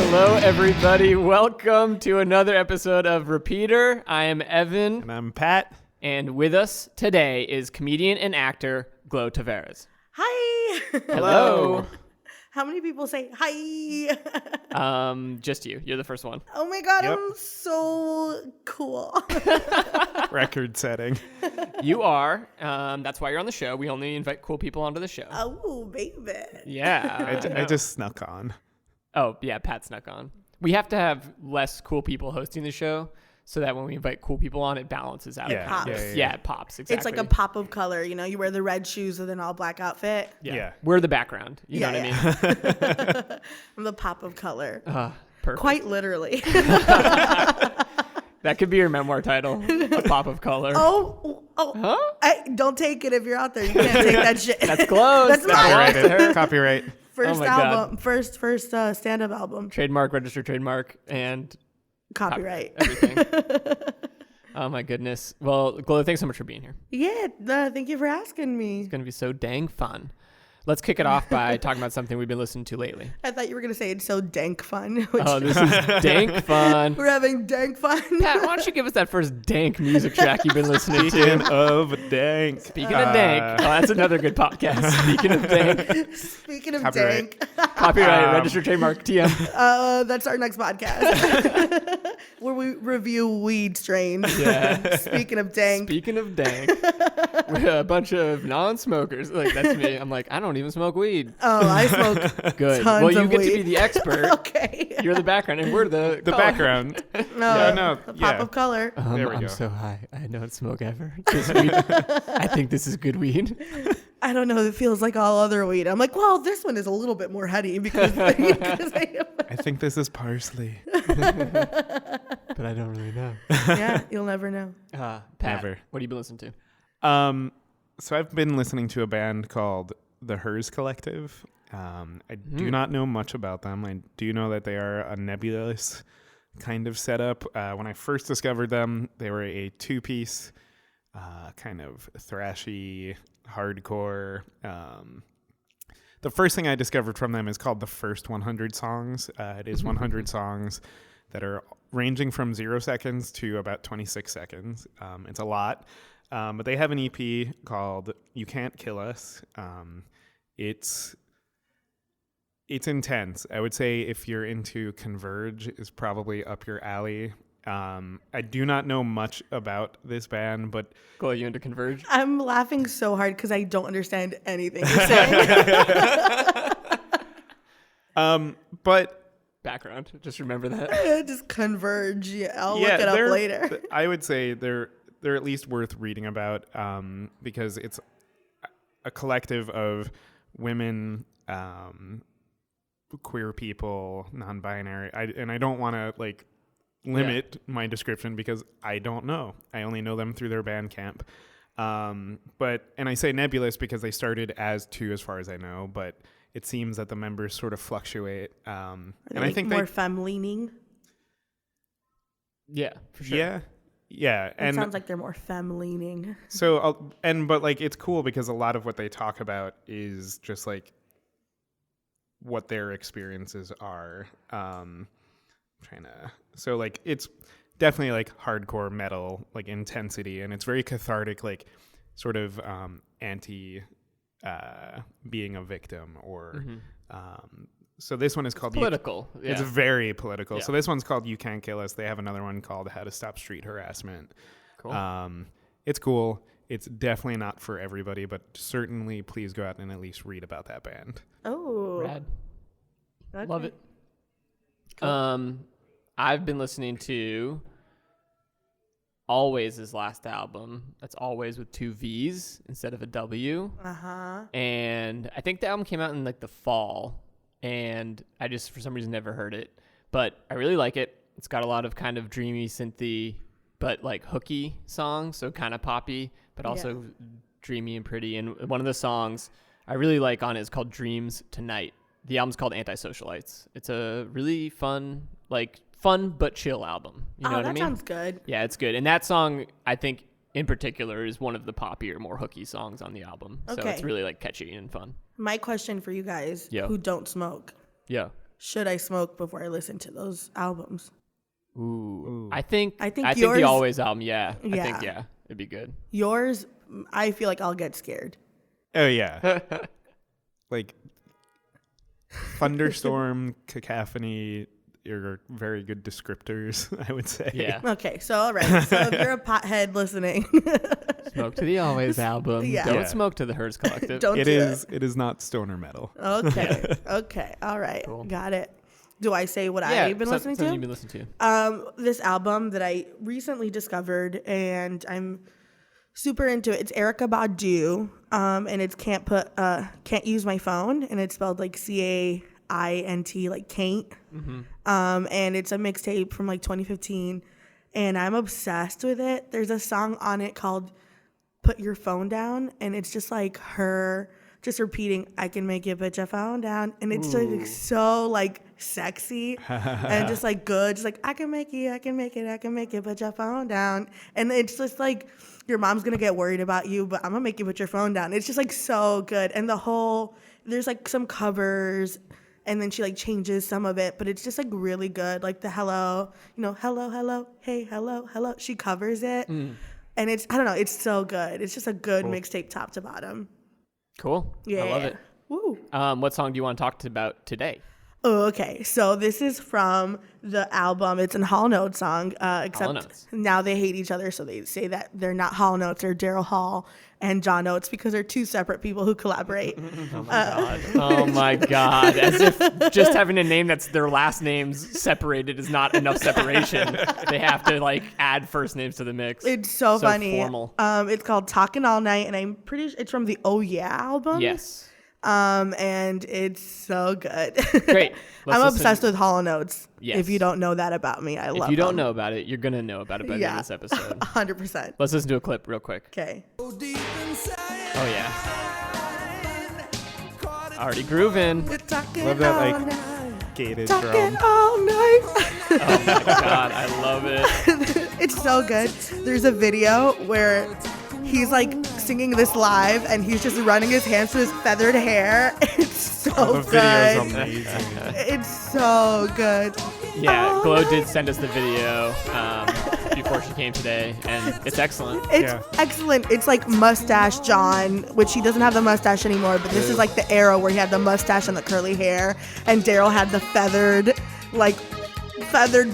Hello, everybody. Welcome to another episode of Repeater. I am Evan. And I'm Pat. And with us today is comedian and actor Glo Tavarez. Hi. Hello. How many people say hi? Just you. You're the first one. Oh my God, Yep. I'm so cool. Record setting. You are. That's why you're on the show. We only invite cool people onto the show. Oh, baby. Yeah. I just snuck on. Oh, yeah. Pat snuck on. We have to have less cool people hosting the show so that when we invite cool people on, it balances out. Yeah, pops. Yeah, it pops. Exactly. It's like a pop of color. You know, you wear the red shoes with an all black outfit. Yeah. We're the background. You know what I mean? I'm the pop of color. Perfect. Quite literally. That could be your memoir title, A Pop of Color. Oh. Huh? Don't take it if you're out there. You can't take that shit. That's close. That's mine. Copyright. First Oh my album. God. First stand-up album. Trademark, registered trademark, and Copyright. everything. Oh my goodness. Well, Glo, thanks so much for being here. Yeah, thank you for asking me. It's going to be so dang fun. Let's kick it off by talking about something we've been listening to lately. I thought you were going to say it's so dank fun. Oh, this is dank fun. We're having dank fun. Pat, why don't you give us that first dank music track you've been listening Speaking to? of dank. Speaking of dank. Oh, that's another good podcast. Speaking of dank. Speaking of Copyright. dank, Copyright, registered trademark, TM. that's our next podcast where we review weed strains. Yeah. Speaking of dank. Speaking of dank. We're a bunch of non-smokers. Like, that's me. I'm like, I don't even smoke weed. Oh, I smoke Good. tons Well, you of get weed. to be the expert. Okay. You're the background, and we're the background. The pop of color. There we I'm go. so high. I don't smoke ever. This weed, I think this is good weed. I don't know. It feels like all other weed. I'm like, well, this one is a little bit more heady because I think this is parsley. But I don't really know. yeah, you'll never know. Pat, Never. what have you been listening to? So I've been listening to a band called the Hers Collective. I do not know much about them. I do know that they are a nebulous kind of setup. When I first discovered them, they were a two-piece, kind of thrashy, hardcore. The first thing I discovered from them is called the First 100 Songs. It is 100 songs that are ranging from 0 seconds to about 26 seconds. It's a lot. But they have an EP called You Can't Kill Us. It's intense. I would say if you're into Converge is probably up your alley. I do not know much about this band, but... Glo, you into Converge? I'm laughing so hard because I don't understand anything you're saying. But... Background. Just remember that. Just Converge. Yeah, I'll look it up later. I would say they're at least worth reading about because it's a collective of women, queer people, non-binary. I don't want to like limit my description because I don't know. I only know them through their Bandcamp. And I say nebulous because they started as two, as far as I know, but it seems that the members sort of fluctuate. And I think more femme-leaning. Yeah, for sure. Yeah, It sounds like they're more femme-leaning. So, but like it's cool because a lot of what they talk about is just like what their experiences are. So like it's definitely like hardcore metal, like intensity, and it's very cathartic, like sort of anti being a victim or. So this one is called... Political. It's very political. Yeah. So this one's called You Can't Kill Us. They have another one called How to Stop Street Harassment. Cool. It's cool. It's definitely not for everybody, but certainly please go out and at least read about that band. Oh. Rad. Okay. Love it. Cool. I've been listening to Always' last album. That's Always with 2 V's instead of a W. Uh-huh. And I think the album came out in like the fall. And I just, for some reason, never heard it. But I really like it. It's got a lot of kind of dreamy, synthy, but like hooky songs. So kind of poppy, but also dreamy and pretty. And one of the songs I really like on it is called Dreams Tonight. The album's called Antisocialites. It's a really fun but chill album. You know what I mean? That sounds good. Yeah, it's good. And that song, I think, in particular, is one of the poppier, more hooky songs on the album. So Okay. it's really like catchy and fun. My question for you guys who don't smoke. Yeah. should I smoke before I listen to those albums? Ooh. I think yours, the Always album, yeah. I Yeah. think, yeah, it'd be good. Yours, I feel like I'll get scared. Oh yeah. Like thunderstorm, cacophony are very good descriptors, I would say. Yeah. Okay, so all right. So if you're a pothead listening, Smoke to the Always album. Yeah. Don't Yeah. smoke to the Hers Collective. don't It do is not stoner metal. Okay. Okay. All right. Cool. Got it. Do I say what I've been listening something to? you've been listening to. This album that I recently discovered, and I'm super into it. It's Erykah Badu, and it's Can't Use My Phone, and it's spelled like CAINT, like can't. Mm-hmm. And it's a mixtape from like 2015, and I'm obsessed with it. There's a song on it called "Put Your Phone Down," and it's just like her just repeating, "I can make you put your phone down," and it's just like, so like sexy and just like good, just like I can make you put your phone down, and it's just like your mom's gonna get worried about you, but I'm gonna make you put your phone down. It's just like so good, and there's like some covers, and then she like changes some of it, but it's just like really good. Like the hello, hello, hey, hello, she covers it, and it's, I don't know, it's so good. It's just a good mixtape top to bottom. Cool. Yeah. I love it. Woo. What song do you want to talk about today? Oh, okay. So this is from the album. It's a Hall Oates song, except Oates. now they hate each other, so they say that they're not Hall Oates, they're Daryl Hall and John Oates, because they're two separate people who collaborate. Oh my god. Oh my god. As if just having a name that's their last names separated is not enough separation. They have to like add first names to the mix. It's so funny. Formal. It's called Talkin' All Night, and I'm pretty sure it's from the Oh Yeah album. Yes. And it's so good. Great. I'm obsessed with Hall Oates. Yes. If you don't know that about me, I love If you don't them. know about it, you're going to know about it by the end of this episode. 100%. Let's listen to a clip real quick. Okay. Oh, yeah. Already grooving. We're talking Love that, all like, night. Gated Talking drum. all night. Oh my god, I love it. It's so good. There's a video where he's like singing this live, and he's just running his hands through his feathered hair. It's so The good. video's amazing. It's so good. Yeah, Glo did send us the video before she came today, and it's excellent. It's Yeah. excellent. It's like Mustache John, which he doesn't have the mustache anymore, but this is like the era where he had the mustache and the curly hair, and Daryl had the feathered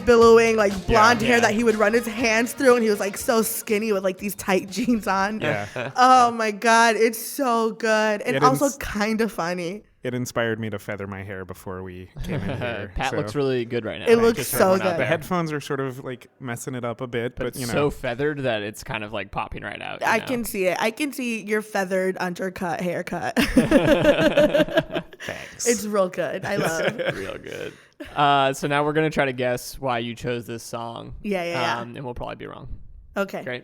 billowing like blonde hair yeah. that he would run his hands through, and he was like so skinny with like these tight jeans on. Yeah. Oh my god, it's so good, and It also is- kind of funny. It inspired me to feather my hair before we came in here. Pat so looks really good right now. It looks Just for so everyone out good. the there. headphones are sort of like messing it up a bit, But but it's you know. so feathered that it's kind of like popping right out. I can see it. I can see your feathered undercut haircut. Thanks. It's real good. I love. real good. So now we're gonna try to guess why you chose this song. Yeah. And we'll probably be wrong. Okay. Great.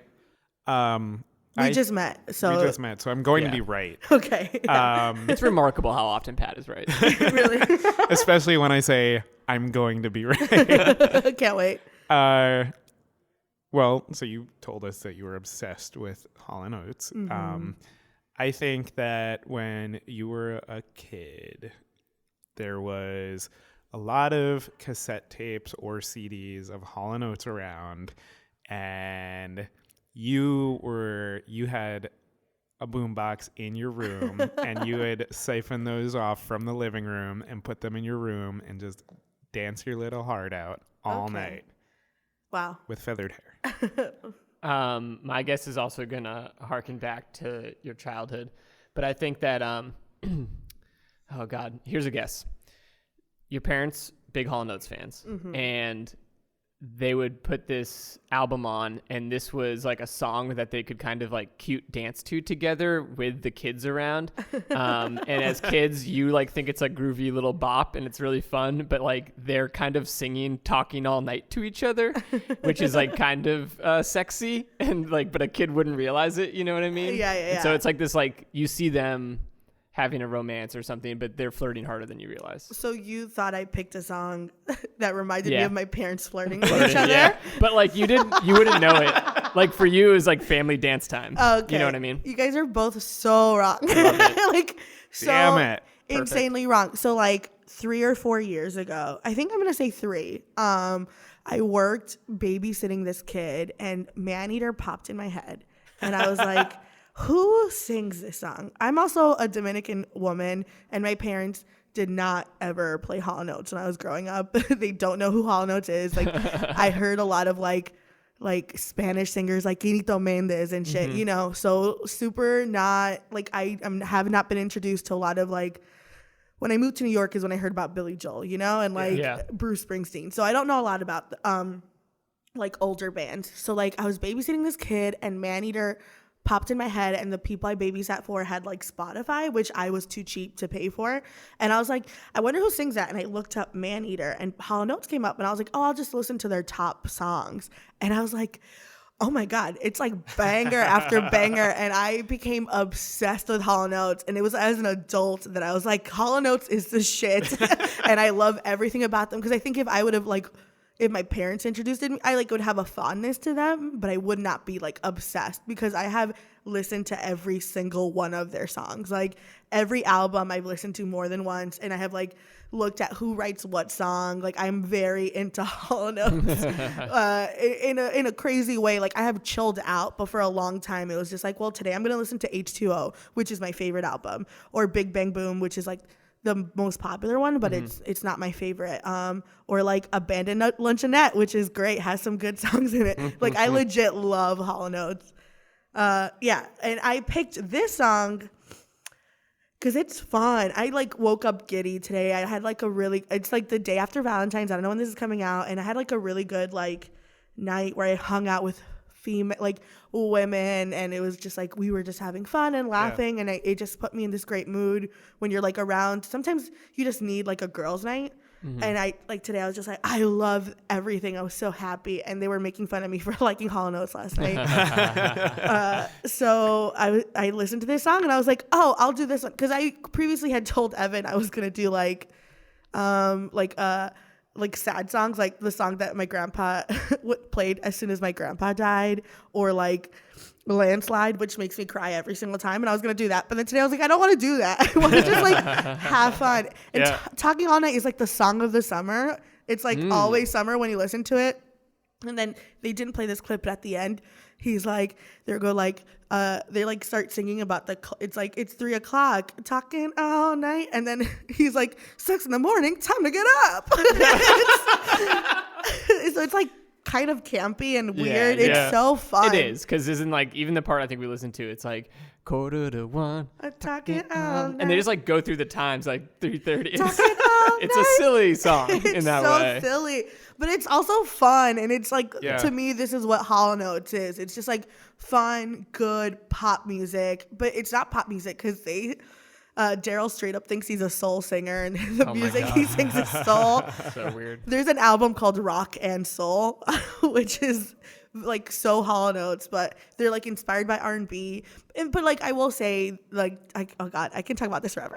We just met, so we just met, so I'm going Yeah. to be right. okay. It's remarkable how often Pat is right. Really. Especially when I say I'm going to be right. Can't wait. Well, so you told us that you were obsessed with Hall & Oates. I think that when you were a kid, there was a lot of cassette tapes or CDs of Hall & Oates around, and you had a boombox in your room, and you would siphon those off from the living room and put them in your room and just dance your little heart out all Okay. night Wow. with feathered hair. My guess is also gonna harken back to your childhood, but I think that oh god, here's a guess. Your parents, big Hall & Oates fans, and they would put this album on, and this was like a song that they could kind of like cute dance to together with the kids around. And as kids, you like think it's a groovy little bop and it's really fun, but like they're kind of singing Talking All Night to each other, which is like kind of sexy, and like, but a kid wouldn't realize it, you know what I mean? Yeah. And so it's like this, like you see them having a romance or something, but they're flirting harder than you realize. So you thought I picked a song that reminded me Yeah. of my parents flirting with each other? Yeah, but like you wouldn't know it. Like for you, it was like family dance time. Okay. You know what I mean? You guys are both so wrong. Love it. Like so Damn it. insanely wrong. So like 3 or 4 years ago. I think I'm going to say 3. I worked babysitting this kid and Maneater popped in my head. And I was like, who sings this song? I'm also a Dominican woman and my parents did not ever play Hall Notes when I was growing up. They don't know who Hall Notes is. Like I heard a lot of like Spanish singers like Quinito Mendez and shit, you know, so super not like have not been introduced to a lot of like when I moved to New York is when I heard about Billy Joel, you know, and like Bruce Springsteen. So I don't know a lot about like older bands. So like I was babysitting this kid and Maneater popped in my head and the people I babysat for had like Spotify, which I was too cheap to pay for. And I was like, I wonder who sings that. And I looked up Maneater and Hall Notes came up and I was like, oh, I'll just listen to their top songs. And I was like, oh my God, it's like banger after banger. And I became obsessed with Hall Notes. And it was as an adult that I was like, Hall Notes is the shit. And I love everything about them. Because I think if I would have like, if my parents introduced me, I like would have a fondness to them, but I would not be like obsessed because I have listened to every single one of their songs. Like every album I've listened to more than once, and I have like looked at who writes what song. Like I'm very into Hall Notes in a crazy way. Like I have chilled out, but for a long time it was just like, well, today I'm gonna listen to H2O, which is my favorite album, or Big Bang Boom, which is like the most popular one, but it's not my favorite. Or like Abandoned Luncheonette, which is great, has some good songs in it. Like I legit love Hall Notes. Yeah, and I picked this song because it's fun. I like woke up giddy today. I had like it's like the day after Valentine's. I don't know when this is coming out, and I had like a really good like night where I hung out with women, and it was just like we were just having fun and laughing, and it just put me in this great mood when you're like around. Sometimes you just need like a girls' night. And I like today I was just like, I love everything. I was so happy, and they were making fun of me for liking Hall Notes last night. So I listened to this song and I was like, oh, I'll do this one, because I previously had told Evan I was gonna do like sad songs, like the song that my grandpa played as soon as my grandpa died, or like Landslide, which makes me cry every single time, and I was gonna do that, but then today I was like, I don't want to do that. I want to just like have fun. And Talking All Night is like the song of the summer. It's like always summer when you listen to it. And then they didn't play this clip, but at the end he's like, they like start singing about it's like it's 3:00 talking all night, and then he's like 6 a.m, time to get up. So it's like kind of campy and weird. It's so fun. It is, because isn't like even the part I think we listened to, it's like 1:45 talking all night, and they just like go through the times like 3:30. It's a silly song in that way. It's so silly, but it's also fun, and it's like to me this is what Hall Notes is. It's just like fun, good pop music, but it's not pop music because Daryl straight up thinks he's a soul singer, and the music he sings is soul. So weird. There's an album called Rock and Soul, which is like so Hall Notes, but they're like inspired by R&B. But like I will say, like I can talk about this forever.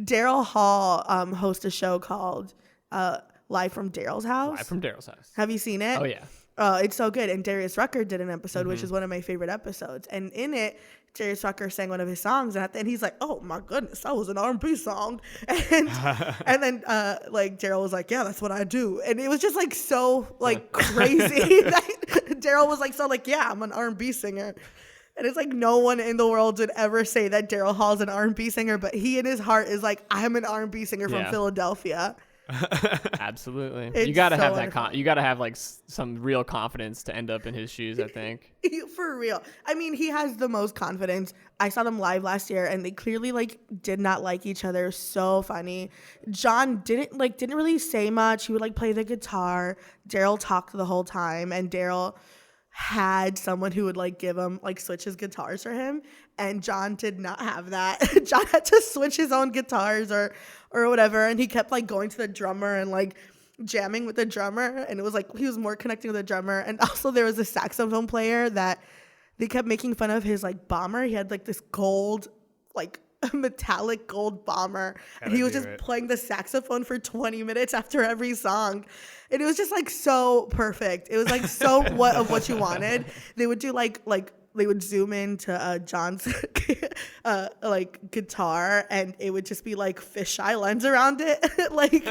Daryl Hall hosts a show called Live from Daryl's House. Live from Daryl's House. Have you seen it? Oh yeah. It's so good. And Darius Rucker did an episode, which is one of my favorite episodes. And in it, Darius Rucker sang one of his songs, and at the end he's like, "Oh my goodness, that was an R&B song." And then like Daryl was like, "Yeah, that's what I do." And it was just like so like crazy that Daryl was like, "So like, yeah, I'm an R&B singer." And it's like no one in the world would ever say that Daryl Hall's an R&B singer, but he in his heart is like, I'm an R&B singer from Philadelphia. Absolutely. It's You gotta so have wonderful. you gotta have like some real confidence to end up in his shoes, I think. For real. I mean, he has the most confidence. I saw them live last year, and they clearly like did not like each other. So funny. John didn't really say much. He would like play the guitar. Daryl talked the whole time, and Daryl had someone who would like give him like switch his guitars for him, and John did not have that. John had to switch his own guitars or whatever, and he kept like going to the drummer and like jamming with the drummer, and it was like he was more connecting with the drummer. And also there was a saxophone player that they kept making fun of his like bomber. He had like this gold like metallic gold bomber, and he was just playing the saxophone for 20 minutes after every song, and it was just like so perfect. It was like so what you wanted. They would do like they would zoom into John's like guitar, and it would just be like fisheye lens around it, like,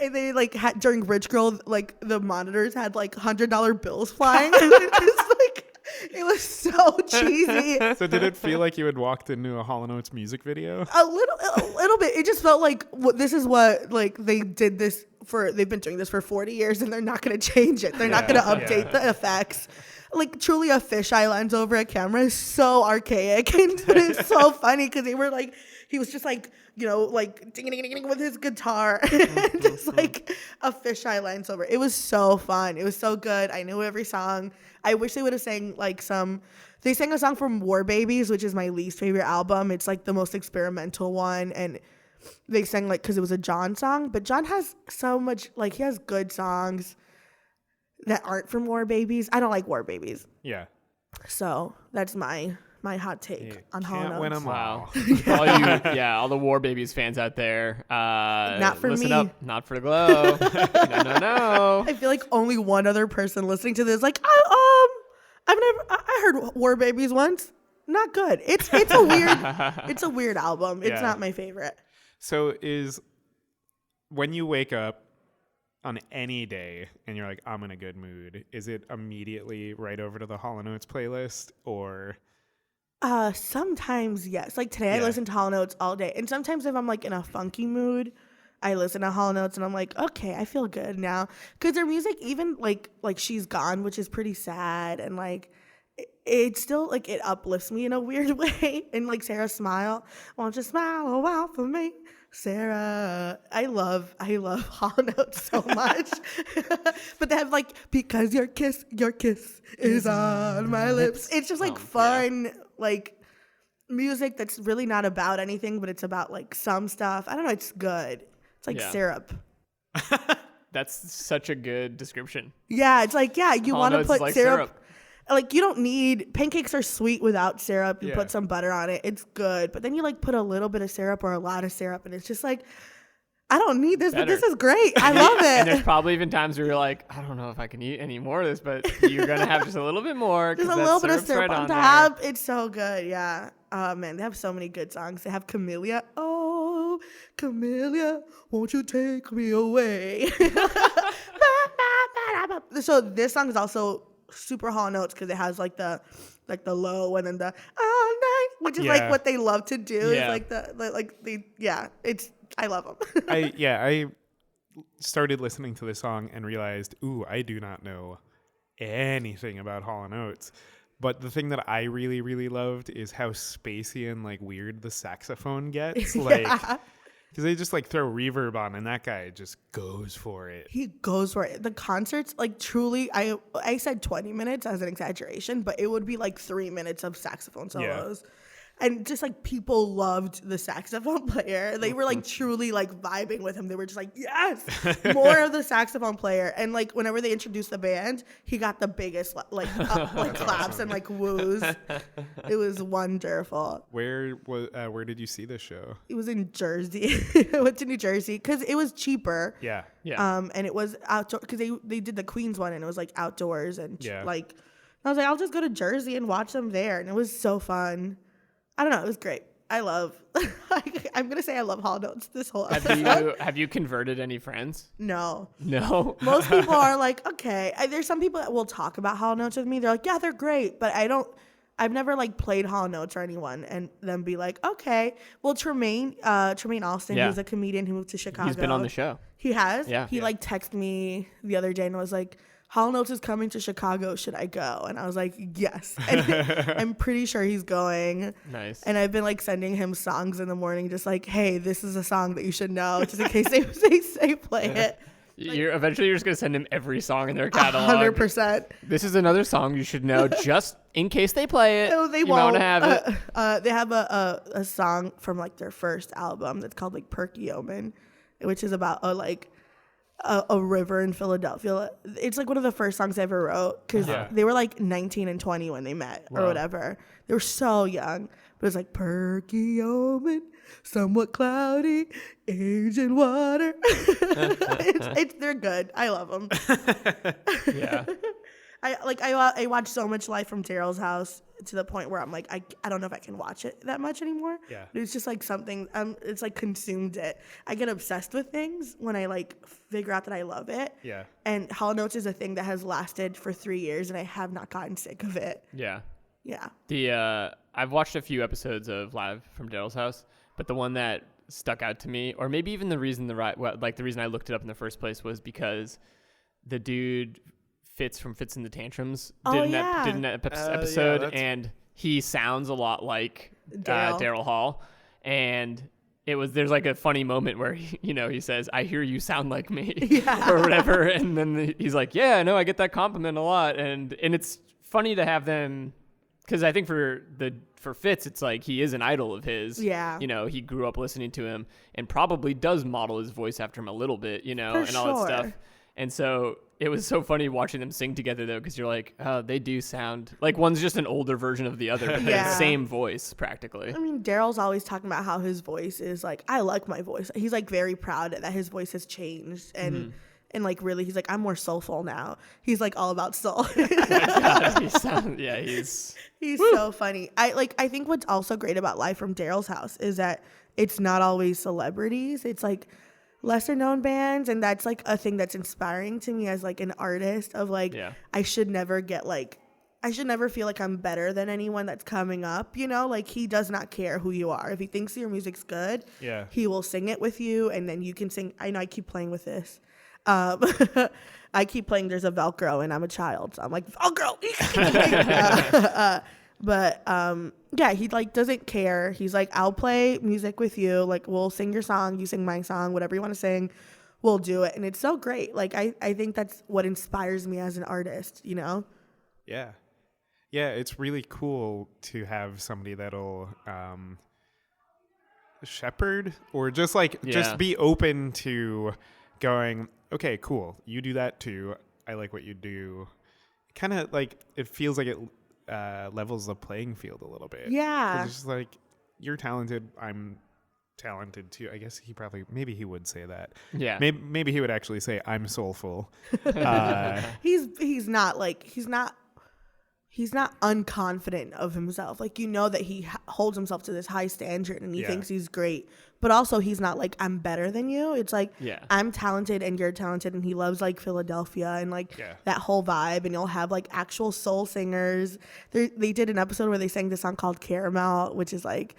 and they like had during Rich Girl, like the monitors had like $100 bills flying. It was so cheesy. So did it feel like you had walked into a Hall Oates music video? A little bit. It just felt like this is what like they did this for. They've been doing this for 40 years, and they're not going to change it. They're not going to update the effects. Like truly, a fisheye lens over a camera is so archaic, and it's so funny because they were like, he was just like, you know, like ding ding ding ding with his guitar, and just like a fisheye lens over. It was so fun. It was so good. I knew every song. I wish they would have sang like they sang a song from War Babies, which is my least favorite album. It's like the most experimental one. And they sang like, cause it was a John song, but John has so much, like he has good songs that aren't from War Babies. I don't like War Babies. Yeah. So that's my hot take on Hall Can't win Oates. 'em all. All the War Babies fans out there. Not for listen me. up, not for Glo. No. I feel like only one other person listening to this, like, I heard War Babies once. Not good. It's a weird album. It's not my favorite. So when you wake up on any day and you're like, I'm in a good mood, is it immediately right over to the Hall Oates playlist, or? Sometimes yes. Like today I listen to Hall Oates all day. And sometimes if I'm like in a funky mood, I listen to Hall Oates and I'm like, okay, I feel good now. Cause their music, even like She's Gone, which is pretty sad, and like it's still like it uplifts me in a weird way. And like Sarah's Smile, won't you smile a while for me, Sarah? I love Hall Oates so much. But they have like, because your kiss is on my lips. It's just like fun, like music that's really not about anything, but it's about like some stuff. I don't know. It's good. It's like syrup. That's such a good description. Yeah, it's like, you want to put like syrup. Like, you don't need, pancakes are sweet without syrup. You put some butter on it. It's good. But then you like put a little bit of syrup or a lot of syrup, and it's just like, I don't need this, but this is great. I love it. And there's probably even times where you're like, I don't know if I can eat any more of this, but you're going to have just a little bit more. Just a little bit of syrup on top. It's so good. Yeah. Oh, man, they have so many good songs. They have Camellia. Oh, Camellia, won't you take me away? So this song is also super Hall Oates because it has like the low and then the all night, which is like what they love to do. Yeah. It's I love them. I started listening to this song and realized, I do not know anything about Hall Oates. But the thing that I really, really loved is how spacey and like weird the saxophone gets. Like, because they just like throw reverb on, and that guy just goes for it. He goes for it. The concerts, like truly, I said 20 minutes as an exaggeration, but it would be like 3 minutes of saxophone solos. Yeah. And just like people loved the saxophone player. They were like truly like vibing with him. They were just like, yes, more of the saxophone player. And like whenever they introduced the band, he got the biggest like claps awesome. And like woos. It was wonderful. Where did you see this show? It was in Jersey. I went to New Jersey because it was cheaper. Yeah. And it was outdoor because they did the Queens one and it was like outdoors and like I was like, I'll just go to Jersey and watch them there, and it was so fun. I don't know. It was great. I'm going to say I love Hall Oates this whole episode. Have you converted any friends? No. Most people are like, okay. There's some people that will talk about Hall Oates with me. They're like, yeah, they're great. But I've never like played Hall Oates or anyone and then be like, okay. Well, Tremaine Alston, who's a comedian who moved to Chicago. He's been on the show. He has? Yeah. He like texted me the other day and was like, Hall Oates is coming to Chicago. Should I go? And I was like, yes. And I'm pretty sure he's going. Nice. And I've been like sending him songs in the morning, just like, hey, this is a song that you should know, just in case they play it. You're just gonna send him every song in their catalog. 100%. This is another song you should know, just in case they play it. No, they won't have it. They have a song from like their first album that's called like Perky Omen, which is about a river in Philadelphia. It's like one of the first songs I ever wrote because they were like 19 and 20 when they met or whatever. They were so young, but it's like Perky Omen, somewhat cloudy, age in water. They're good. I love them. Yeah. I watch so much Life from Daryl's House to the point where I'm like, I don't know if I can watch it that much anymore. Yeah. It's just like something, it's like consumed it. I get obsessed with things when I like figure out that I love it. Yeah. And Hall Oates is a thing that has lasted for 3 years and I have not gotten sick of it. Yeah. Yeah. I've watched a few episodes of Live from Daryl's House, but the one that stuck out to me, or maybe even the reason I looked it up in the first place was because the dude Fitz from Fitz and the Tantrums did an episode, and he sounds a lot like Daryl Hall, and there's like a funny moment where he says, "I hear you sound like me," or whatever, and then he's like, "Yeah, I know, I get that compliment a lot," and it's funny to have them, because I think for Fitz, it's like he is an idol of his. Yeah. He grew up listening to him and probably does model his voice after him a little bit, and all that stuff. And so it was so funny watching them sing together, though, because you're like, oh, they do sound like one's just an older version of the other, but they're the same voice practically. I mean, Daryl's always talking about how his voice is like, I like my voice. He's like very proud that his voice has changed. And and like really, he's like, I'm more soulful now. He's like all about soul. He's so funny. I think what's also great about Live from Daryl's House is that it's not always celebrities. It's like lesser known bands, and that's like a thing that's inspiring to me as like an artist of like I should never feel like I'm better than anyone that's coming up, like he does not care who you are. If he thinks your music's good, he will sing it with you, and then you can sing. I know I keep playing with this. I keep playing There's a Velcro, and I'm a child, so I'm like, Velcro. He like doesn't care. He's like, I'll play music with you. Like, we'll sing your song, you sing my song, whatever you want to sing, we'll do it. And it's so great. Like, I think that's what inspires me as an artist, Yeah. Yeah, it's really cool to have somebody that'll shepherd or just be open to going, okay, cool, you do that too. I like what you do. Kind of like it feels like it levels the playing field a little bit. Yeah. It's just like, you're talented, I'm talented too. I guess maybe he would say that. Yeah. Maybe he would actually say, I'm soulful. He's not unconfident of himself. Like, that he holds himself to this high standard and he thinks he's great. But also he's not like, I'm better than you. It's like, I'm talented and you're talented. And he loves like Philadelphia and like that whole vibe. And you'll have like actual soul singers. They did an episode where they sang this song called Caramel, which is like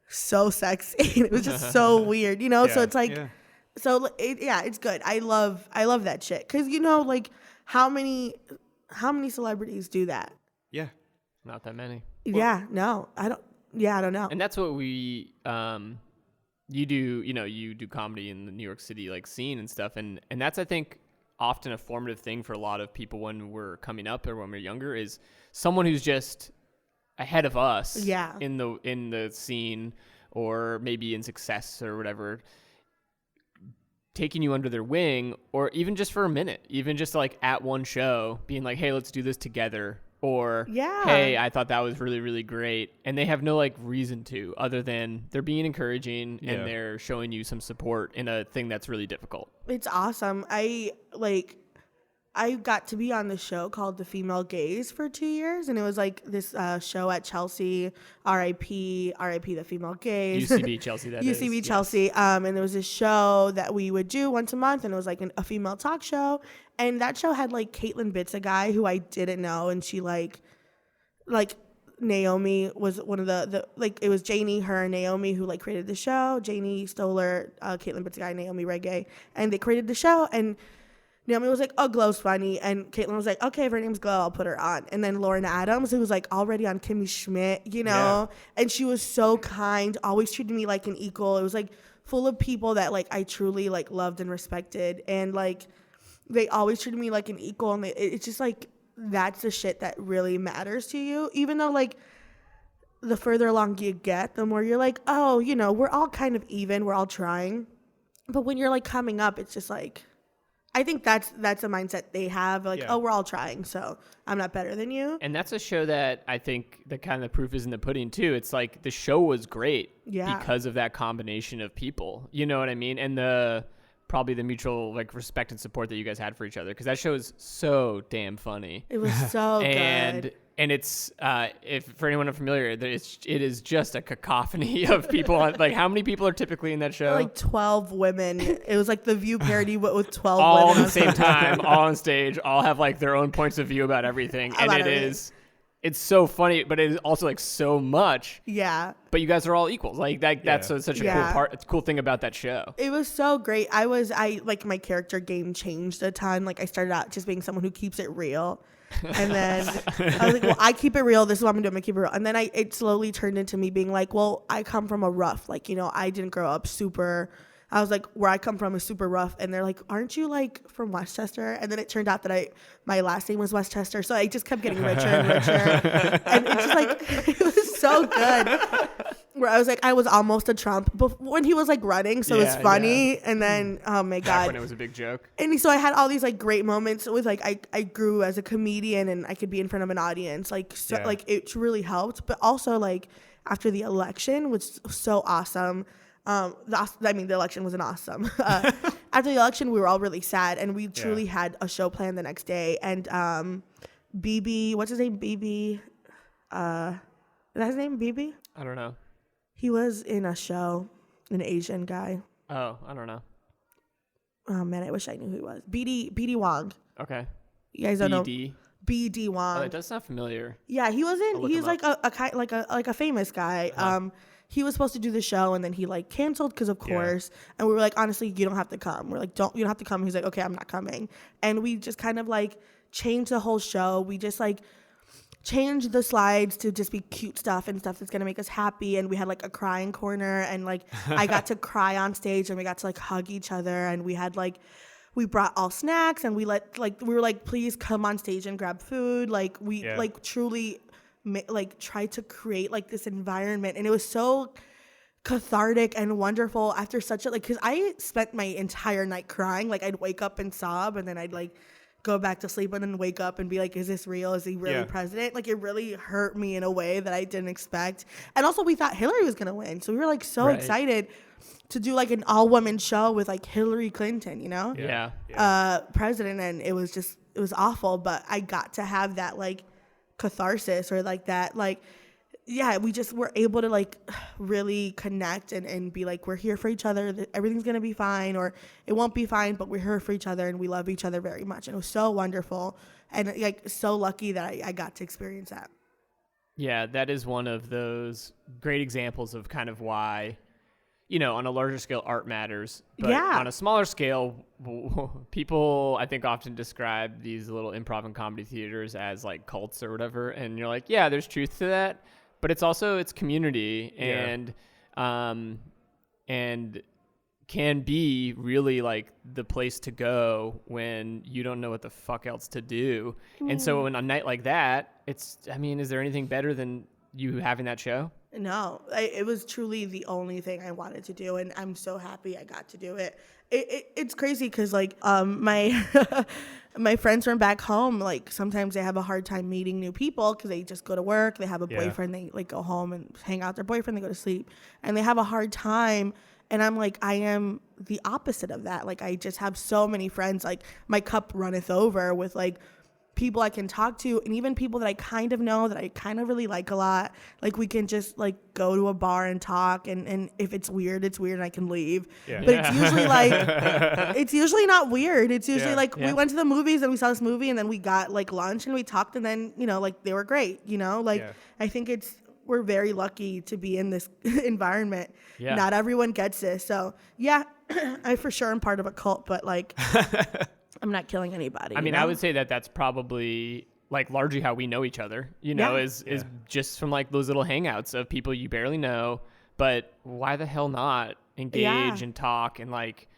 so sexy. It was just so weird, So it's like, it's good. I love that shit. Cause like how many celebrities do that? Yeah. Not that many. I don't know. And that's what we, you do comedy in the New York City like scene and stuff. And that's, I think, often a formative thing for a lot of people when we're coming up or when we're younger is someone who's just ahead of us in the scene or maybe in success or whatever, taking you under their wing, or even just for a minute, even just like at one show being like, hey, let's do this together. Or, hey, I thought that was really, really great. And they have no like reason to, other than they're being encouraging and they're showing you some support in a thing that's really difficult. It's awesome. I got to be on the show called The Female Gaze for 2 years, and it was like this show at Chelsea, R.I.P. The Female Gaze. UCB Chelsea, that is. UCB Chelsea. Yes. And there was this show that we would do once a month, and it was like a female talk show. And that show had like Caitlin Bitts, a guy who I didn't know, and she like Naomi was one of the it was Janie, her, and Naomi who like created the show. Janie Stoller, Caitlin Bitts, a guy, Naomi Reggae, and they created the show. And Naomi was like, oh, Glo's funny. And Caitlin was like, okay, if her name's Glo, I'll put her on. And then Lauren Adams, who was like already on Kimmy Schmidt, and she was so kind, always treated me like an equal. It was like full of people that like I truly like loved and respected. And like they always treated me like an equal. And it's just like, that's the shit that really matters to you. Even though like the further along you get, the more you're like, oh, we're all kind of even. We're all trying. But when you're like coming up, it's just like, I think that's a mindset they have, like, oh, we're all trying, so I'm not better than you. And that's a show that I think the kind of proof is in the pudding too. It's like the show was great because of that combination of people. You know what I mean? And probably the mutual like respect and support that you guys had for each other, because that show is so damn funny. It was so and good. and it's if for anyone unfamiliar, it is just a cacophony of people on, like, how many people are typically in that show? Like 12 women. It was like the View parody, but with 12 all women at the same time, all on stage, all have like their own points of view about everything, and it's so funny, but it is also like so much. Yeah. But you guys are all equals. Like that. That's such a cool part. It's a cool thing about that show. It was so great. I like my character game changed a ton. Like I started out just being someone who keeps it real. And then I was like, well, I keep it real. This is what I'm doing. I'm gonna keep it real. And then it slowly turned into me being like, well, I come from a rough, like, I didn't grow up super. I was like, where I come from is super rough. And they're like, aren't you like from Westchester? And then it turned out that my last name was Westchester. So I just kept getting richer and richer. And it's just like, it was so good. Where I was like, I was almost a Trump when he was like running. So it was funny. Yeah. And then, oh my God. When it was a big joke. And so I had all these like great moments with like, I grew as a comedian and I could be in front of an audience. Like, so like it really helped. But also like after the election, which was so awesome. The election wasn't awesome. After the election, we were all really sad, and we truly had a show planned the next day. And BB, what's his name? BB, is that his name? BB? I don't know. He was in a show, an Asian guy. Oh, I don't know. Oh man, I wish I knew who he was. BD Wong. Okay. You guys don't know. BD Wong. Oh, it does sound familiar. Yeah, he was in. He was like a famous guy. Uh-huh. He was supposed to do the show, and then he like canceled because of course. And we were like, honestly, you don't have to come. We're like, you don't have to come. He's like, okay, I'm not coming. And we just kind of like changed the whole show. We just like changed the slides to just be cute stuff and stuff that's gonna make us happy. And we had like a crying corner, and like I got to cry on stage, and we got to like hug each other, and we had like. We brought all snacks, and we were like, please come on stage and grab food. Like we like truly like tried to create like this environment, and it was so cathartic and wonderful after such a because I spent my entire night crying. Like I'd wake up and sob, and then I'd like go back to sleep and then wake up and be like, is this real? Is he really president? Like it really hurt me in a way that I didn't expect. And also we thought Hillary was gonna win, so we were like so excited to do like an all-woman show with like Hillary Clinton, president, and it was awful, but I got to have that like catharsis or like that like we just were able to like really connect and be like, we're here for each other, everything's gonna be fine, or it won't be fine, but we're here for each other and we love each other very much. And it was so wonderful and like so lucky that I got to experience that. Yeah, that is one of those great examples of kind of why on a larger scale, art matters. But on a smaller scale, people, I think, often describe these little improv and comedy theaters as like cults or whatever. And you're like, yeah, there's truth to that. But it's also, it's community and can be really like the place to go when you don't know what the fuck else to do. And so on a night like that, is there anything better than you having that show? No, it was truly the only thing I wanted to do, and I'm so happy I got to do it. It's crazy because like my my friends from back home, like sometimes they have a hard time meeting new people because they just go to work, they have a boyfriend, they like go home and hang out with their boyfriend, they go to sleep, and they have a hard time. And I'm like, I am the opposite of that. Like I just have so many friends, like my cup runneth over with like people I can talk to, and even people that I kind of know that I kind of really like a lot. Like we can just like go to a bar and talk, and if it's weird and I can leave. But it's usually like it's usually not weird. It's usually like we went to the movies and we saw this movie, and then we got like lunch and we talked, and then like they were great. I think we're very lucky to be in this environment. Not everyone gets this, so I for sure am part of a cult, but like I'm not killing anybody. I would say that that's probably like largely how we know each other, is just from like those little hangouts of people you barely know, but why the hell not engage and talk and like,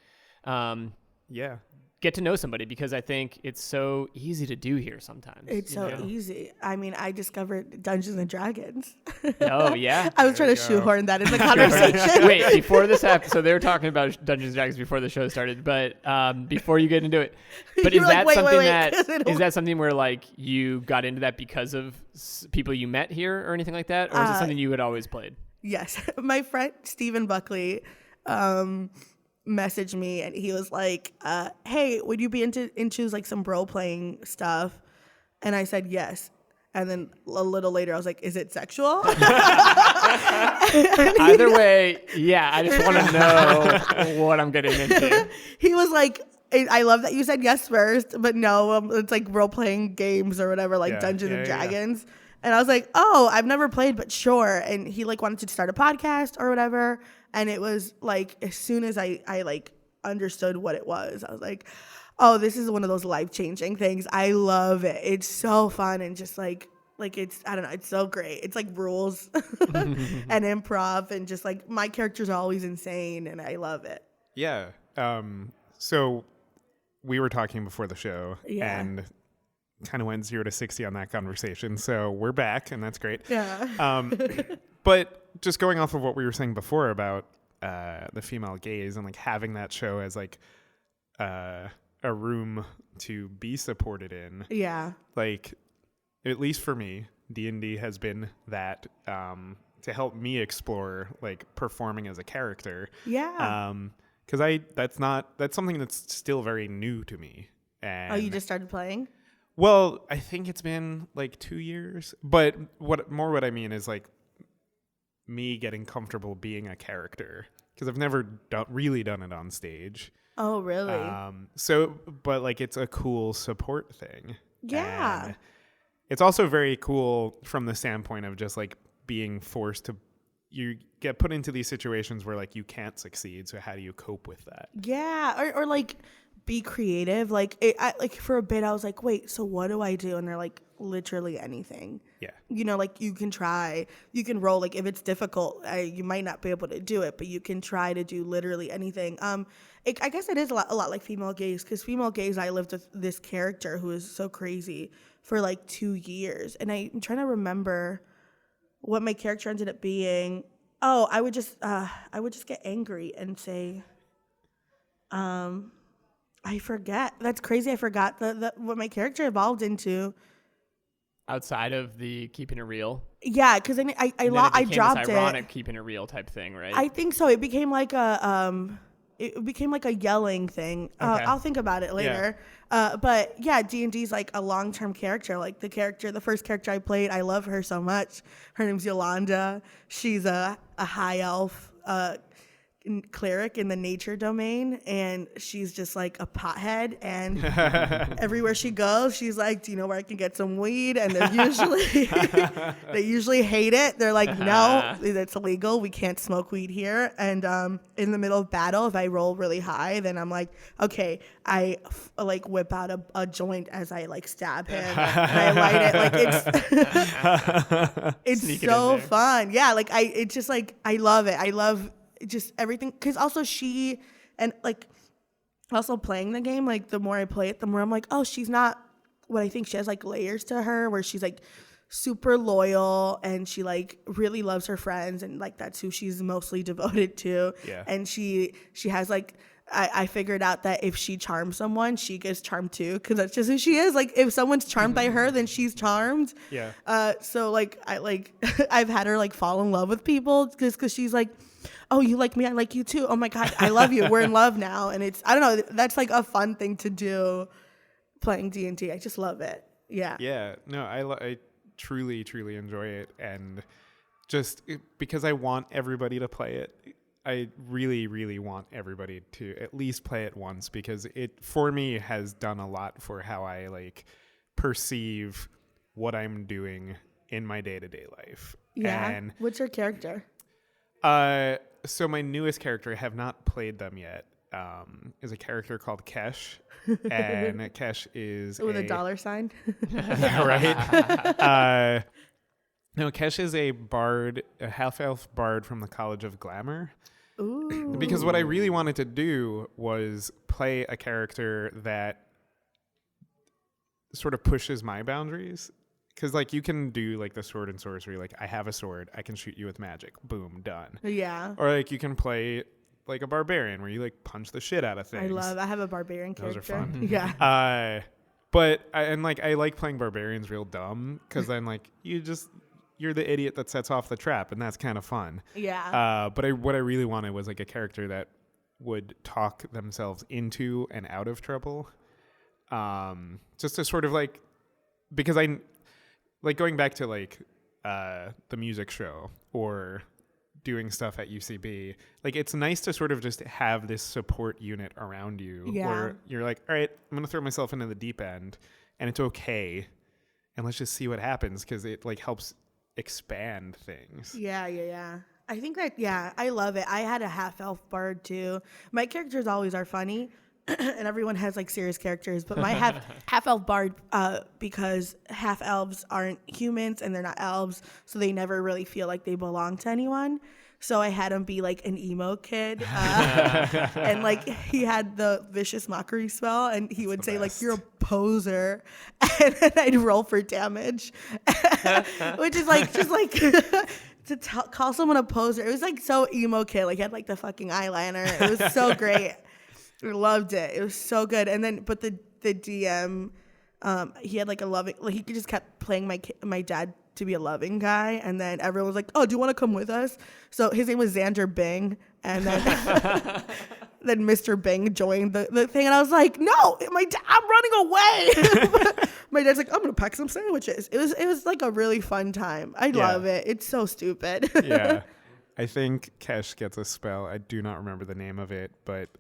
get to know somebody, because I think it's so easy to do here sometimes. It's so easy. I discovered Dungeons and Dragons. Oh, yeah. I was trying to shoehorn that in the conversation. Wait, before this happened, so they were talking about Dungeons and Dragons before the show started, but before you get into it, but is that something where like you got into that because of people you met here or anything like that? Or is it something you had always played? Yes. My friend, Stephen Buckley, messaged me and he was like, hey, would you be into like some role playing stuff? And I said yes. And then a little later I was like, is it sexual? Either way, yeah, I just want to know what I'm getting into. He was like, I love that you said yes first, but no, it's like role playing games or whatever, like Dungeons and Dragons. Yeah. And I was like, oh, I've never played, but sure. And he like wanted to start a podcast or whatever. And it was like, as soon as I like understood what it was, I was like, oh, this is one of those life-changing things. I love it. It's so fun and just like it's, I don't know, it's so great. It's like rules and improv and just like my characters are always insane and I love it. Yeah. So we were talking before the show and kind of went 0 to 60 on that conversation. So we're back and that's great. Yeah. But just going off of what we were saying before about the female gaze and like having that show as like a room to be supported in. Yeah. Like, at least for me, D&D has been that to help me explore like performing as a character. Yeah. Because that's something that's still very new to me. And you just started playing? Well, I think it's been like 2 years. But what I mean is like me getting comfortable being a character because I've never really done it on stage. Oh, really? But like it's a cool support thing. Yeah. And it's also very cool from the standpoint of just like being forced to, you get put into these situations where like you can't succeed. So how do you cope with that? Yeah. Or like be creative. Like like for a bit I was like, wait, so what do I do? And they're like, literally anything. Yeah. You know, like you can try, you can roll. Like if it's difficult, you might not be able to do it, but you can try to do literally anything. I guess it is a lot like female gaze, because female gaze, I lived with this character who is so crazy for like 2 years, and I'm trying to remember what my character ended up being. Oh, I would just get angry and say, I forget. That's crazy. I forgot what my character evolved into. Outside of the keeping it real. Yeah, because I dropped this ironic keeping it real type thing, right? I think so. It became like a yelling thing. Okay. I'll think about it later. Yeah. But yeah, D&D's like a long-term character. Like the first character I played, I love her so much. Her name's Yolanda. She's a high elf cleric in the nature domain, and she's just like a pothead, and everywhere she goes she's like, do you know where I can get some weed? And they're usually they usually hate it. They're like, no, that's illegal, we can't smoke weed here. And in the middle of battle, if I roll really high, then I'm like, okay, I like whip out a joint as I like stab him and I light it. Like it's so fun. Yeah, like it's just like I love it. I love just everything, because also she, and like also playing the game, like the more I play it, the more I'm like, oh, she's not what I think. She has like layers to her where she's like super loyal and she like really loves her friends, and like that's who she's mostly devoted to. Yeah. And she has like, I figured out that if she charms someone, she gets charmed too, because that's just who she is. Like if someone's charmed by her, then she's charmed. Yeah. So like I've had her like fall in love with people because she's like, oh, you like me, I like you too. Oh my God, I love you. We're in love now. And it's, I don't know, that's like a fun thing to do playing D&D. I just love it. Yeah. Yeah. No, I truly, truly enjoy it. And just because I want everybody to play it, I really, really want everybody to at least play it once, because it, for me, has done a lot for how I like perceive what I'm doing in my day-to-day life. Yeah. And what's your character? So my newest character, I have not played them yet, is a character called Kesh. And Kesh is with a dollar sign. Right. No, Kesh is a bard, a half-elf bard from the College of Glamour. Ooh. Because what I really wanted to do was play a character that sort of pushes my boundaries. Because, like, you can do, like, the sword and sorcery. Like, I have a sword. I can shoot you with magic. Boom, done. Yeah. Or, like, you can play, like, a barbarian where you, like, punch the shit out of things. I have a barbarian character. Those are fun. Yeah. I like playing barbarians real dumb. Because then, like, you're the idiot that sets off the trap. And that's kind of fun. Yeah. But what I really wanted was, like, a character that would talk themselves into and out of trouble. Just to sort of like, because I like going back to like the music show or doing stuff at UCB, like it's nice to sort of just have this support unit around you where you're like, all right, I'm gonna throw myself into the deep end and it's okay, and let's just see what happens, because it like helps expand things. Yeah. I think that, I love it. I had a half elf bard too. My characters always are funny, and everyone has like serious characters, but my half elf bard, because half elves aren't humans and they're not elves, so they never really feel like they belong to anyone. So I had him be like an emo kid, and like he had the vicious mockery spell, and he would say like, "You're a poser," and then I'd roll for damage, which is like just like to call someone a poser. It was like so emo kid, like he had like the fucking eyeliner. It was so great. I loved it. It was so good. And then, but the DM, he had like a loving, like he just kept playing my dad to be a loving guy, and then everyone was like, "Oh, do you want to come with us?" So his name was Xander Bing, and then then Mr. Bing joined the thing, and I was like, "No, I'm running away." My dad's like, "I'm gonna pack some sandwiches." It was like a really fun time. I love it. It's so stupid. Yeah, I think Kesh gets a spell. I do not remember the name of it, but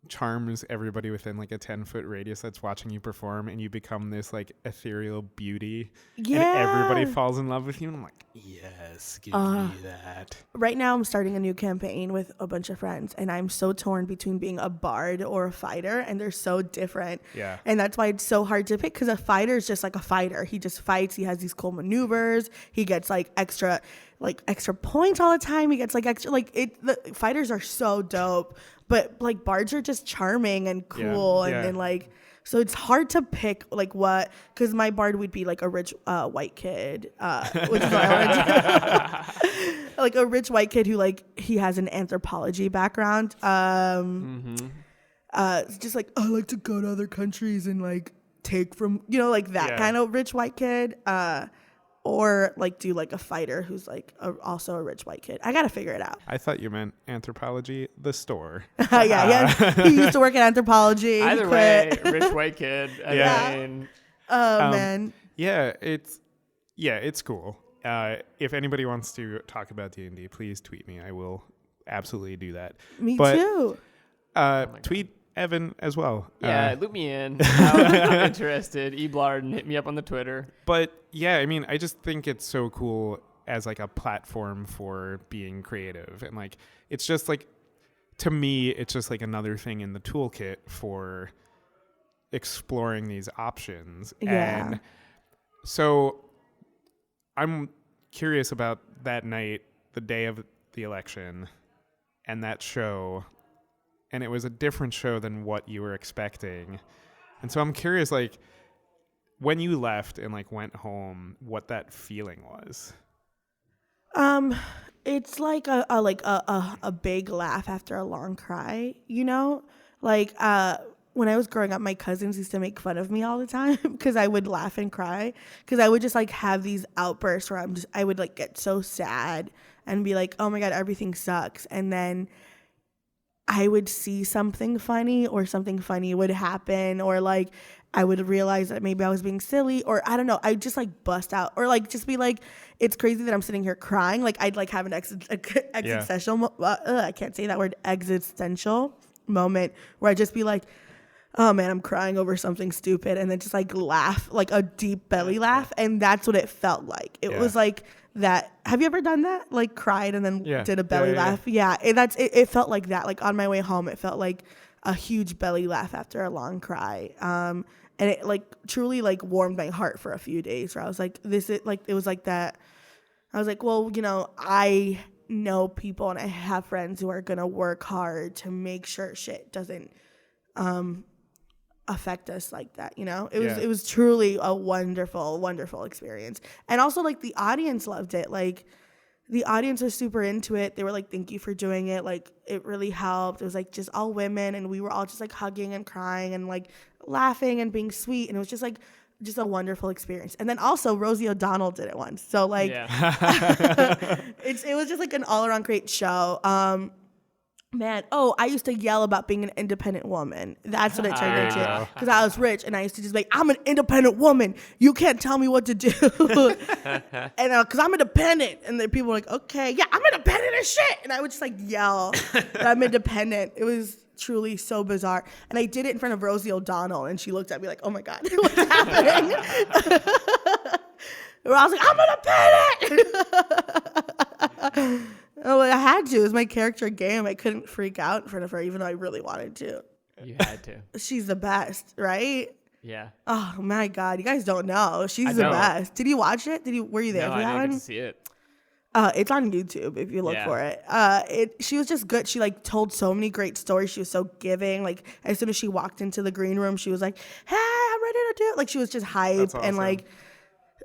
charms everybody within like a 10-foot radius that's watching you perform, and you become this like ethereal beauty, and everybody falls in love with you, and I'm like, yes, give me that. Right now I'm starting a new campaign with a bunch of friends, and I'm so torn between being a bard or a fighter, and they're so different. And that's why it's so hard to pick, because a fighter is just like a fighter. He just fights. He has these cool maneuvers. He gets like extra points all the time. He gets like extra, like the fighters are so dope, but like bards are just charming and cool. And like, so it's hard to pick like what, because my bard would be like a rich white kid, which is what I want to do. Like a rich white kid who like, he has an anthropology background. Just like, I like to go to other countries and like take from, like that kind of rich white kid. Or like do like a fighter who's like also a rich white kid. I gotta figure it out. I thought you meant Anthropology, the store. He used to work in Anthropology. Either way, rich white kid. I mean, man. Yeah, it's cool. If anybody wants to talk about D&D, please tweet me. I will absolutely do that. Me too. Tweet Evan as well. Yeah, loop me in. I'm interested. Eblard, hit me up on the Twitter. But yeah, I mean, I just think it's so cool as like a platform for being creative, and like it's just like, to me, it's just like another thing in the toolkit for exploring these options. And so I'm curious about that night, the day of the election, and that show. And it was a different show than what you were expecting. And so I'm curious, like, when you left and like went home, what that feeling was. It's like a big laugh after a long cry, Like when I was growing up, my cousins used to make fun of me all the time because I would laugh and cry, because I would just like have these outbursts where I would like get so sad and be like, oh my God, everything sucks. And then I would see something funny, or something funny would happen, or like I would realize that maybe I was being silly, or I don't know, I'd just like bust out, or like just be like, it's crazy that I'm sitting here crying. Like I'd like have an existential I can't say that word, existential moment where I'd just be like, oh man, I'm crying over something stupid, and then just like laugh, like a deep belly laugh. And that's what it felt like. It was like that. Have you ever done that? Like cried and then did a belly laugh? Yeah. It felt like that. Like on my way home, it felt like a huge belly laugh after a long cry. And it like truly like warmed my heart for a few days, where I was like, it was like that. I was like, well, I know people and I have friends who are going to work hard to make sure shit doesn't, affect us like that. It was truly a wonderful experience. And also like the audience loved it. Like the audience was super into it. They were like, thank you for doing it. Like it really helped. It was like just all women, and we were all just like hugging and crying and like laughing and being sweet. And it was just like just a wonderful experience. And then also Rosie O'Donnell did it once. So like it was just like an all around great show. Man, I used to yell about being an independent woman. That's what it turned into. Because I was rich, and I used to just be like, I'm an independent woman. You can't tell me what to do. And because I'm independent. And then people were like, okay, yeah, I'm independent as shit. And I would just like yell that I'm independent. It was truly so bizarre. And I did it in front of Rosie O'Donnell, and she looked at me like, oh my God, what's happening? Where I was like, I'm independent. Oh, I had to. It was my character game. I couldn't freak out in front of her, even though I really wanted to. You had to. She's the best, right? Yeah. Oh my God, you guys don't know. She's the don't. best. Did you watch it? Were you there No, for that I didn't one? get to see it. It's on YouTube if you look for it. She was just good. She like told so many great stories. She was so giving. Like as soon as she walked into the green room, she was like, "Hey, I'm ready to do it." Like she was just hype. That's awesome. And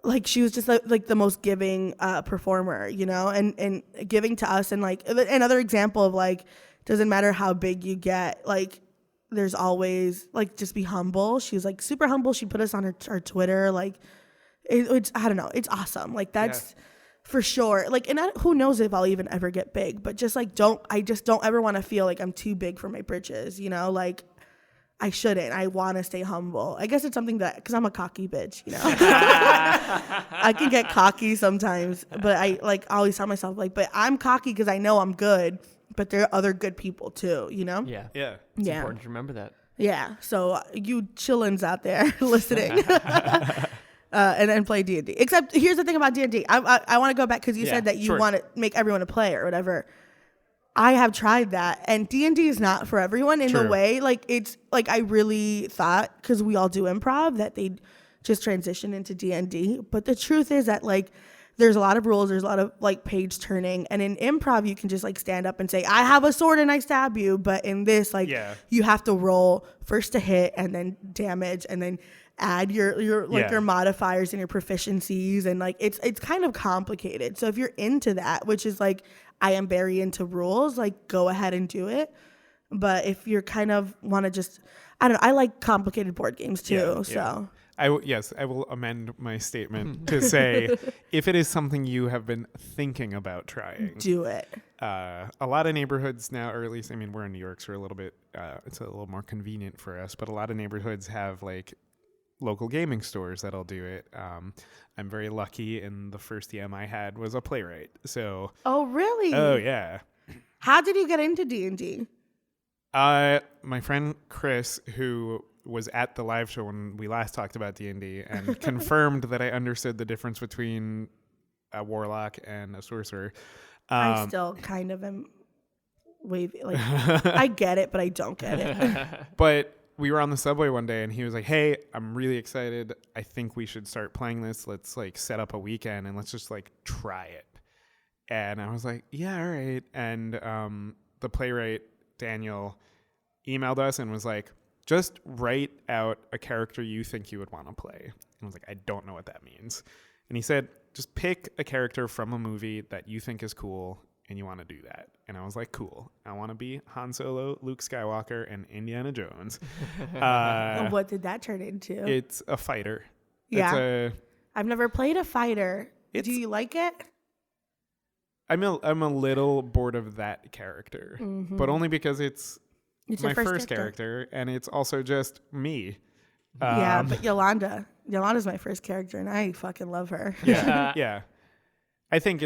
like she was just like the most giving performer, you know, and giving to us. And like another example of like, doesn't matter how big you get, like there's always like, just be humble. She was like super humble. She put us on her Twitter. Like it's, I don't know. It's awesome. Like that's for sure. Like, and who knows if I'll even ever get big, but just like, I just don't ever want to feel like I'm too big for my britches, you know, like I shouldn't. I want to stay humble. I guess it's something that, because I'm a cocky bitch, you know. I can get cocky sometimes, but I like always tell myself like, but I'm cocky because I know I'm good, but there are other good people too, you know. Yeah. It's important to remember that. Yeah. So you chillins out there listening. And then play D&D. Except here's the thing about D&D. I want to go back because you said that you want to make everyone a player or whatever. I have tried that, and D&D is not for everyone in the way. Like it's like I really thought, because we all do improv, that they'd just transition into D&D. But the truth is that like there's a lot of rules, there's a lot of like page turning, and in improv you can just like stand up and say, I have a sword and I stab you. But in this, like you have to roll first to hit and then damage and then add your modifiers and your proficiencies, and like it's kind of complicated. So if you're into that, which is like I am very into rules, like go ahead and do it. But if you're kind of want to just, I don't know, I like complicated board games too. So I will amend my statement to say if it is something you have been thinking about trying, do it. A lot of neighborhoods now, or at least, I mean, we're in New York, so we're a little bit, it's a little more convenient for us, but a lot of neighborhoods have like local gaming stores that'll do it. I'm very lucky, and the first DM I had was a playwright. So. Oh really? Oh yeah. How did you get into D&D? My friend Chris, who was at the live show when we last talked about D&D, and confirmed that I understood the difference between a warlock and a sorcerer. I still kind of am wavy. Like I get it, but I don't get it. But we were on the subway one day and he was like, hey, I'm really excited. I think we should start playing this. Let's like set up a weekend and let's just like try it. And I was like, yeah, all right. And the playwright, Daniel, emailed us and was like, just write out a character you think you would want to play. And I was like, I don't know what that means. And he said, just pick a character from a movie that you think is cool and you want to do that. And I was like, cool. I want to be Han Solo, Luke Skywalker, and Indiana Jones. What did that turn into? It's a fighter. Yeah. I've never played a fighter. Do you like it? I'm a little bored of that character, but only because it's my first character, and it's also just me. Yeah, but Yolanda's my first character, and I fucking love her. Yeah. I think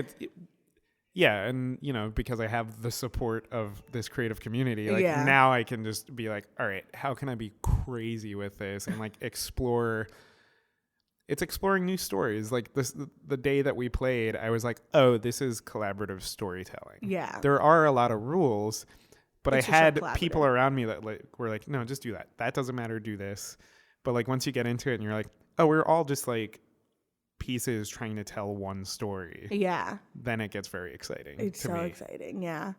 and you know, because I have the support of this creative community, like now I can just be like, all right, how can I be crazy with this and like explore? It's exploring new stories. Like the day that we played, I was like, oh, this is collaborative storytelling. Yeah, there are a lot of rules, but I had people around me that like were like, no, just do that. That doesn't matter. Do this. But like once you get into it, and you're like, oh, we're all just like pieces trying to tell one story. Yeah. Then it gets very exciting. It's so exciting. Yeah.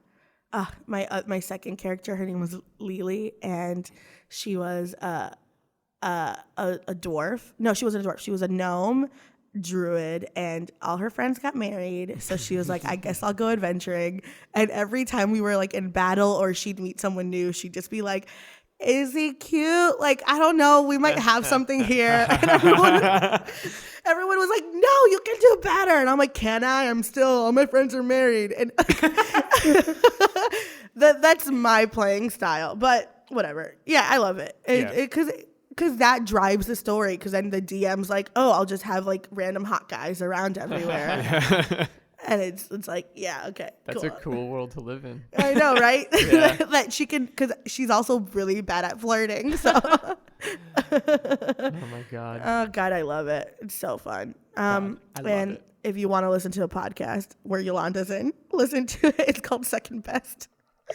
My second character, her name was Lily, and she was a dwarf. No, she wasn't a dwarf. She was a gnome druid, and all her friends got married. So she was like, I guess I'll go adventuring. And every time we were like in battle or she'd meet someone new, she'd just be like, is he cute? Like, I don't know. We might have something here. And everyone was like, no, you can do better. And I'm like, can I? All my friends are married. And that's my playing style. But whatever. Yeah, I love it. Because that drives the story. Because then the DM's like, oh, I'll just have like random hot guys around everywhere. And it's like, yeah, okay. That's cool. a cool world to live in. I know, right? Yeah. That she can, because she's also really bad at flirting. So. Oh my God. Oh God, I love it. It's so fun. I love and it. if you want to listen to a podcast where Yolanda's in, listen to it. It's called Second Best.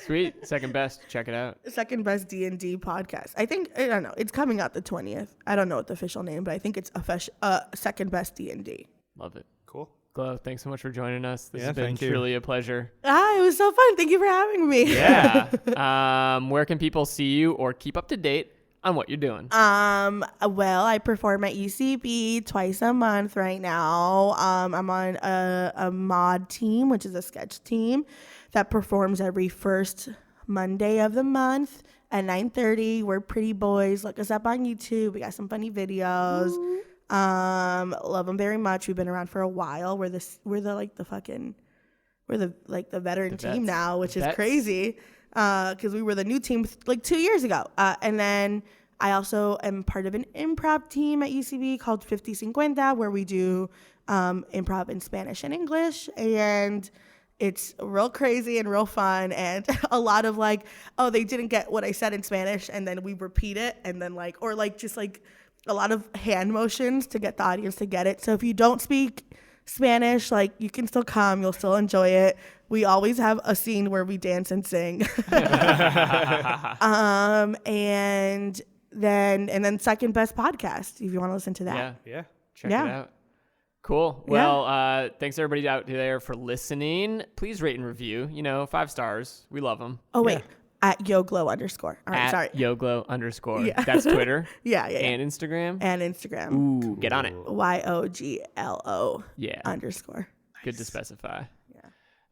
Sweet. Second Best. Check it out. Second Best D&D podcast. I don't know. It's coming out the 20th. I don't know what the official name, but I think it's Second Best D&D. Love it. Cool. Glo, thanks so much for joining us. This has been truly a pleasure. It was so fun. Thank you for having me. Yeah. Where can people see you or keep up to date on what you're doing? Well, I perform at UCB twice a month right now. I'm on a mod team, which is a sketch team that performs every first Monday of the month at 9:30. We're pretty boys. Look us up on YouTube. We got some funny videos. Ooh. Love them very much. We've been around for a while. We're the veteran team now, which is crazy. Because we were the new team like 2 years ago. And then I also am part of an improv team at UCB called 50-50, where we do improv in Spanish and English. And it's real crazy and real fun. And a lot of like, oh, they didn't get what I said in Spanish. And then we repeat it. And then just a lot of hand motions to get the audience to get it. So if you don't speak Spanish, like, you can still come. You'll still enjoy it. We always have a scene where we dance and sing. And then Second Best podcast, if you want to listen to that. Yeah. Check it out. Cool. Well, thanks everybody out there for listening. Please rate and review. 5 stars. We love them. Oh, wait. At YoGlo_. All right, sorry. YoGlo_. Yeah. That's Twitter. Yeah. And Instagram. Ooh, get on it. YoGlo_. Yeah. Nice. Good to specify.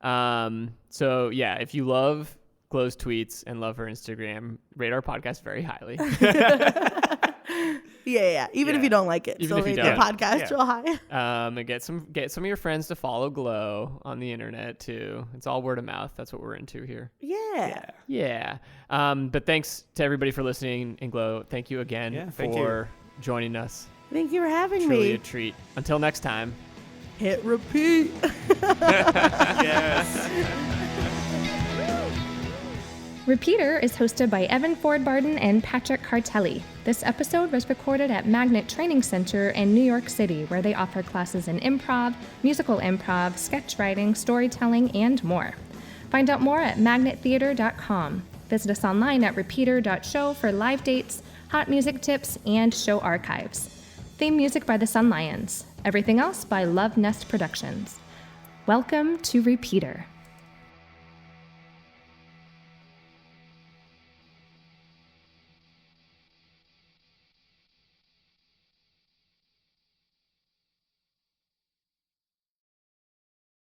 Yeah. So yeah, if you love Glo's tweets and love her Instagram, rate our podcast very highly. Yeah. Even if you don't like it, even if you rate don't. the podcast real high. And get some of your friends to follow Glo on the internet too. It's all word of mouth. That's what we're into here. Yeah. But thanks to everybody for listening. And Glo, thank you again for joining us. Thank you for having me. Truly a treat. Until next time. Hit repeat. Yes. Repeater is hosted by Evan Ford Barden and Patrick Cartelli. This episode was recorded at Magnet Training Center in New York City, where they offer classes in improv, musical improv, sketch writing, storytelling, and more. Find out more at magnettheater.com. Visit us online at repeater.show for live dates, hot music tips, and show archives. Theme music by the Sun Lions. Everything else by Love Nest Productions. Welcome to Repeater.